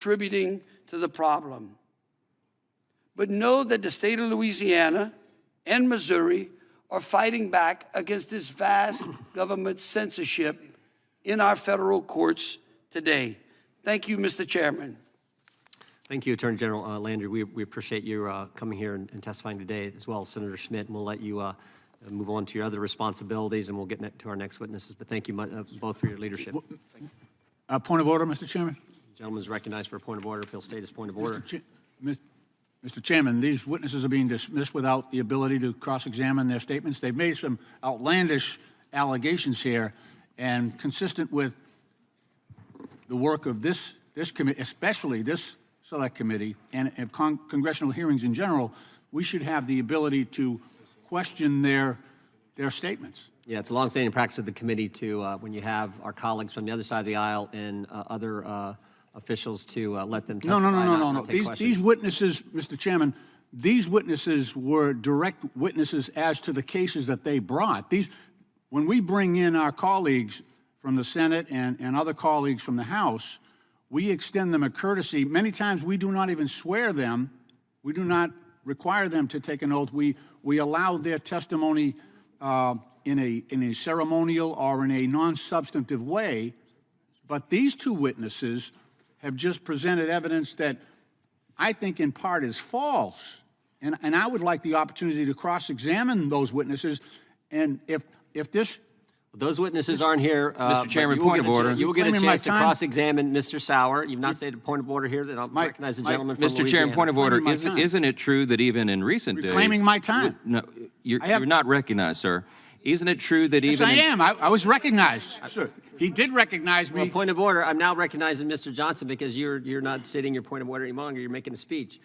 contributing to the problem. But know that the state of Louisiana and Missouri are fighting back against this vast government censorship in our federal courts today. Thank you, Mr. Chairman. Thank you, Attorney General Landry. We appreciate you coming here and testifying today, as well as Senator Schmidt. And we'll let you move on to your other responsibilities, and we'll get to our next witnesses. But thank you both for your leadership. Point of order, Mr. Chairman. The gentleman is recognized for a point of order. If he'll state his point of order. Mr. Chairman, these witnesses are being dismissed without the ability to cross-examine their statements. They've made some outlandish allegations here, and consistent with the work of this committee, especially this Select Committee, and congressional hearings in general, we should have the ability to question their statements. Yeah, it's a long-standing practice of the committee to, when you have our colleagues from the other side of the aisle and other officials, to let them testify. No. These witnesses, Mr. Chairman, these witnesses were direct witnesses as to the cases that they brought. When we bring in our colleagues from the Senate and other colleagues from the House, we extend them a courtesy. Many times we do not even swear them. We do not require them to take an oath. We allow their testimony in a ceremonial or in a non-substantive way. But these two witnesses have just presented evidence that I think in part is false. And I would like the opportunity to cross-examine those witnesses. And if this... Those witnesses aren't here. Mr. Chairman, point of order. You will get a chance to cross-examine Mr. Sauer. You've not stated a point of order here. That I'll recognize the gentleman from Louisiana. Mr. Chairman, point of order. Isn't it true that even in recent days... Reclaiming my time. No, you're not recognized, sir. Isn't it true that even... Yes, I am. I was recognized. Sure. He did recognize me. Well, point of order. I'm now recognizing Mr. Johnson because you're not stating your point of order any longer. You're making a speech.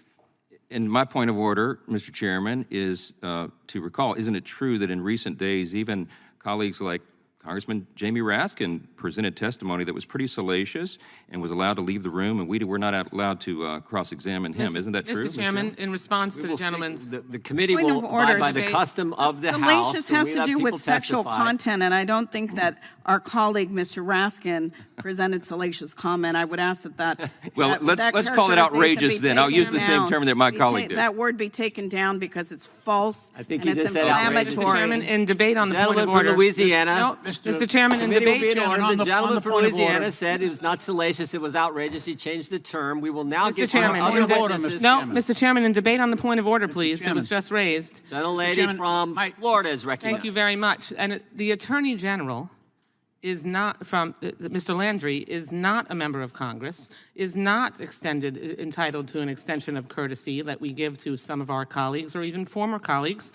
And my point of order, Mr. Chairman, is to recall, isn't it true that in recent days, even colleagues like Congressman Jamie Raskin presented testimony that was pretty salacious and was allowed to leave the room, and we were not allowed to cross-examine him. Isn't that true, Mr. Chairman, in response to the gentleman's... The committee will abide by the custom of the House. Salacious has to do with sexual content, and I don't think that our colleague, Mr. Raskin, presented salacious comment. I would ask that well, let's call it outrageous then. I'll use the same term that my colleague did. That word be taken down because it's false. I think you just said outrageous. Mr. Chairman, in debate on the point of order... Gentleman from Louisiana... Mr. Chairman, in debate... The gentleman from Louisiana said it was not salacious, it was outrageous. He changed the term. We will now get to other witnesses. No, Mr. Chairman, in debate on the point of order, please, that was just raised. Gentlelady from Florida is recognized. Thank you very much. And the Attorney General is not from, Mr. Landry is not a member of Congress, is not entitled to an extension of courtesy that we give to some of our colleagues or even former colleagues.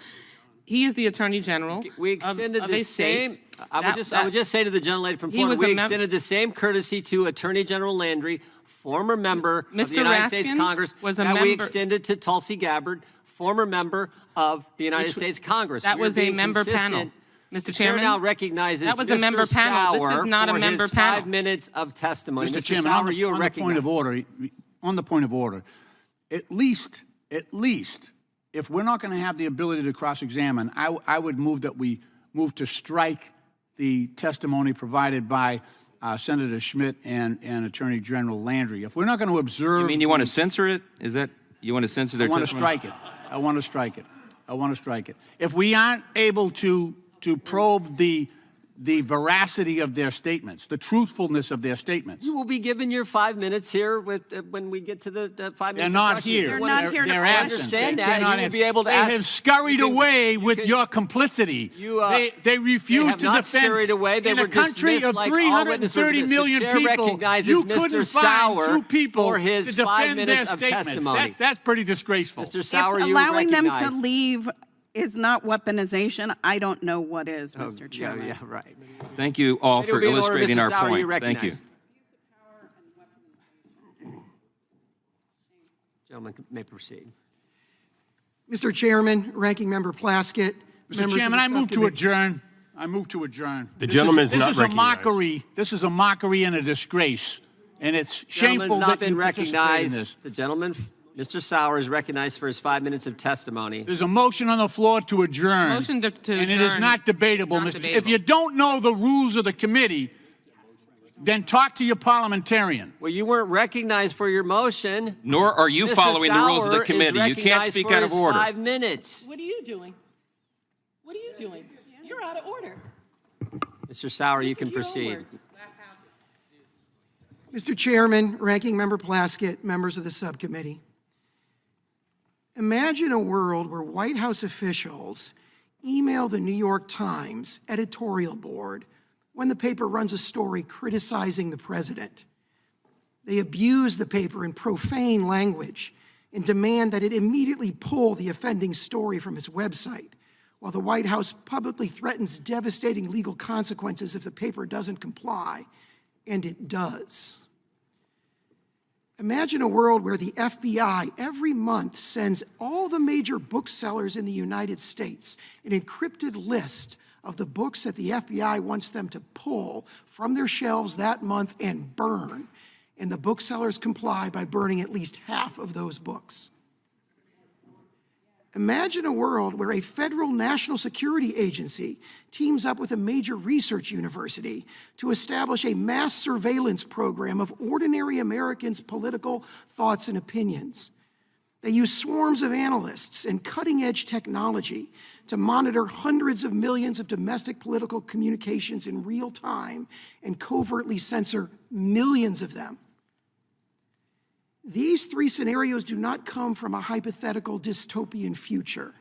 He is the Attorney General. We extended the same. I would just say to the gentlelady from Florida, we extended the same courtesy to Attorney General Landry, former member of the United States Congress, that we extended to Tulsi Gabbard, former member of the United States Congress. That was a member panel. Mr. Chairman, now recognizes that was a member panel. This is not a member panel. 5 minutes of testimony. Mr. Chairman, on the point of order, at least, if we're not going to have the ability to cross-examine, I would move that we move to strike the testimony provided by Senator Schmidt and Attorney General Landry. If we're not going to observe... You mean you want to censor it? Is that... You want to censor their testimony? I want to strike it. If we aren't able to probe the veracity of their statements, the truthfulness of their statements. You will be given your 5 minutes here when we get to the 5 minutes. They're not here. They're not here. They're absent. Understand that. You will be able to ask. They have scurried away with your complicity. They refused to defend. Scurried away. They in a country of 330 million people, you couldn't find two people for his to defend 5 minutes their of statements. testimony. That's pretty disgraceful. Mr. Sauer, if allowing them to leave is not weaponization, I don't know what is, Mr. Chairman. Yeah, right. Thank you all for illustrating our point. Thank you. Gentlemen may proceed. Mr. Chairman, Ranking Member Plaskett. Mr. Chairman, I move to adjourn. The gentleman's not recognized. This is a mockery. This is a mockery and a disgrace, and it's shameful that you participate in this. The gentleman, Mr. Sauer, is recognized for his 5 minutes of testimony. There's a motion on the floor to adjourn. Motion to and it is not debatable, Mr. If you don't know the rules of the committee, Then talk to your parliamentarian. Well, you weren't recognized for your motion. Nor are you following the rules of the committee. You can't speak out of order. 5 minutes. What are you doing? What are you doing? You're out of order. Mr. Sauer, you can proceed. Mr. Chairman, Ranking Member Plaskett, members of the subcommittee. Imagine a world where White House officials email the New York Times editorial board when the paper runs a story criticizing the president. They abuse the paper in profane language and demand that it immediately pull the offending story from its website, while the White House publicly threatens devastating legal consequences if the paper doesn't comply, and it does. Imagine a world where the FBI every month sends all the major booksellers in the United States an encrypted list of the books that the FBI wants them to pull from their shelves that month and burn, and the booksellers comply by burning at least half of those books. Imagine a world where a federal national security agency teams up with a major research university to establish a mass surveillance program of ordinary Americans' political thoughts and opinions. They use swarms of analysts and cutting-edge technology to monitor hundreds of millions of domestic political communications in real time and covertly censor millions of them. These three scenarios do not come from a hypothetical dystopian future.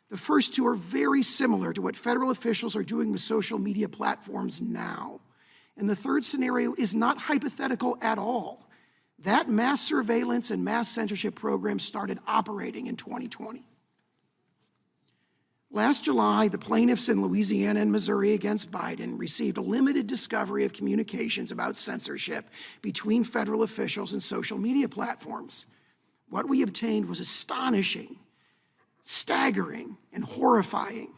The first two are very similar to what federal officials are doing with social media platforms now. And the third scenario is not hypothetical at all. That mass surveillance and mass censorship program started operating in 2020. Last July, the plaintiffs in Louisiana and Missouri against Biden received a limited discovery of communications about censorship between federal officials and social media platforms. What we obtained was astonishing, staggering, and horrifying.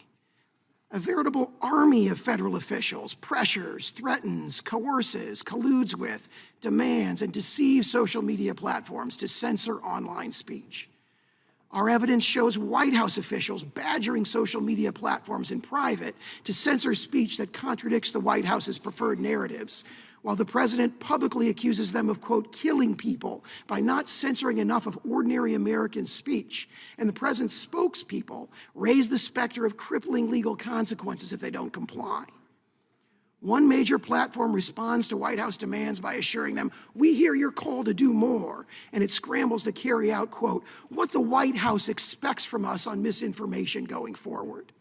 A veritable army of federal officials pressures, threatens, coerces, colludes with, demands, and deceives social media platforms to censor online speech. Our evidence shows White House officials badgering social media platforms in private to censor speech that contradicts the White House's preferred narratives, while the president publicly accuses them of, quote, killing people by not censoring enough of ordinary American speech. And the president's spokespeople raise the specter of crippling legal consequences if they don't comply. One major platform responds to White House demands by assuring them, we hear your call to do more, and it scrambles to carry out, quote, what the White House expects from us on misinformation going forward.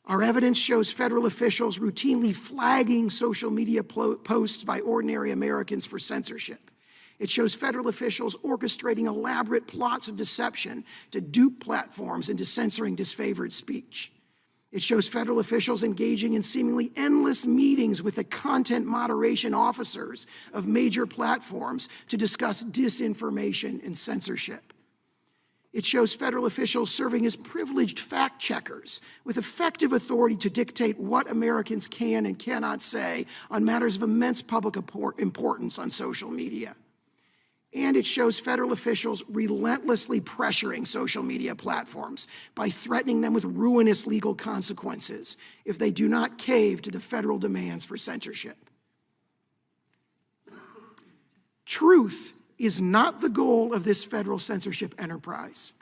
Our evidence shows federal officials routinely flagging social media posts by ordinary Americans for censorship. It shows federal officials orchestrating elaborate plots of deception to dupe platforms into censoring disfavored speech. It shows federal officials engaging in seemingly endless meetings with the content moderation officers of major platforms to discuss disinformation and censorship. It shows federal officials serving as privileged fact checkers with effective authority to dictate what Americans can and cannot say on matters of immense public importance on social media. And it shows federal officials relentlessly pressuring social media platforms by threatening them with ruinous legal consequences if they do not cave to the federal demands for censorship. Truth is not the goal of this federal censorship enterprise.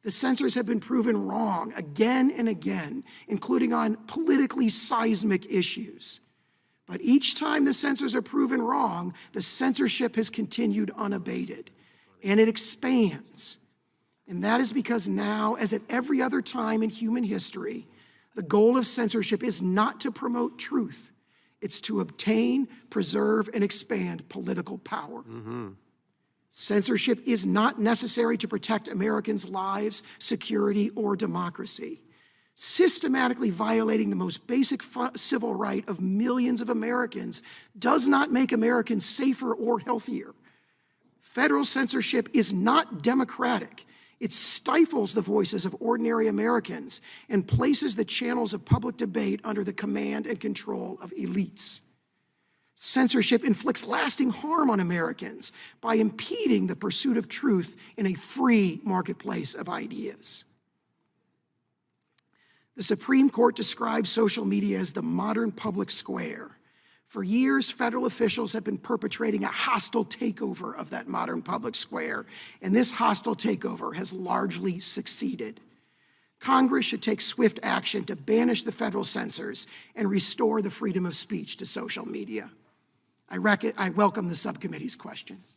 The censors have been proven wrong again and again, including on politically seismic issues. But each time the censors are proven wrong, the censorship has continued unabated, and it expands. And that is because now, as at every other time in human history, the goal of censorship is not to promote truth. It's to obtain, preserve, and expand political power. Censorship is not necessary to protect Americans' lives, security, or democracy. Systematically violating the most basic civil right of millions of Americans does not make Americans safer or healthier. Federal censorship is not democratic. It stifles the voices of ordinary Americans and places the channels of public debate under the command and control of elites. Censorship inflicts lasting harm on Americans by impeding the pursuit of truth in a free marketplace of ideas. The Supreme Court describes social media as the modern public square. For years, federal officials have been perpetrating a hostile takeover of that modern public square, and this hostile takeover has largely succeeded. Congress should take swift action to banish the federal censors and restore the freedom of speech to social media. I welcome the subcommittee's questions.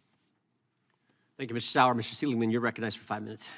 Thank you, Mr. Sauer. Mr. Seligman, you're recognized for 5 minutes.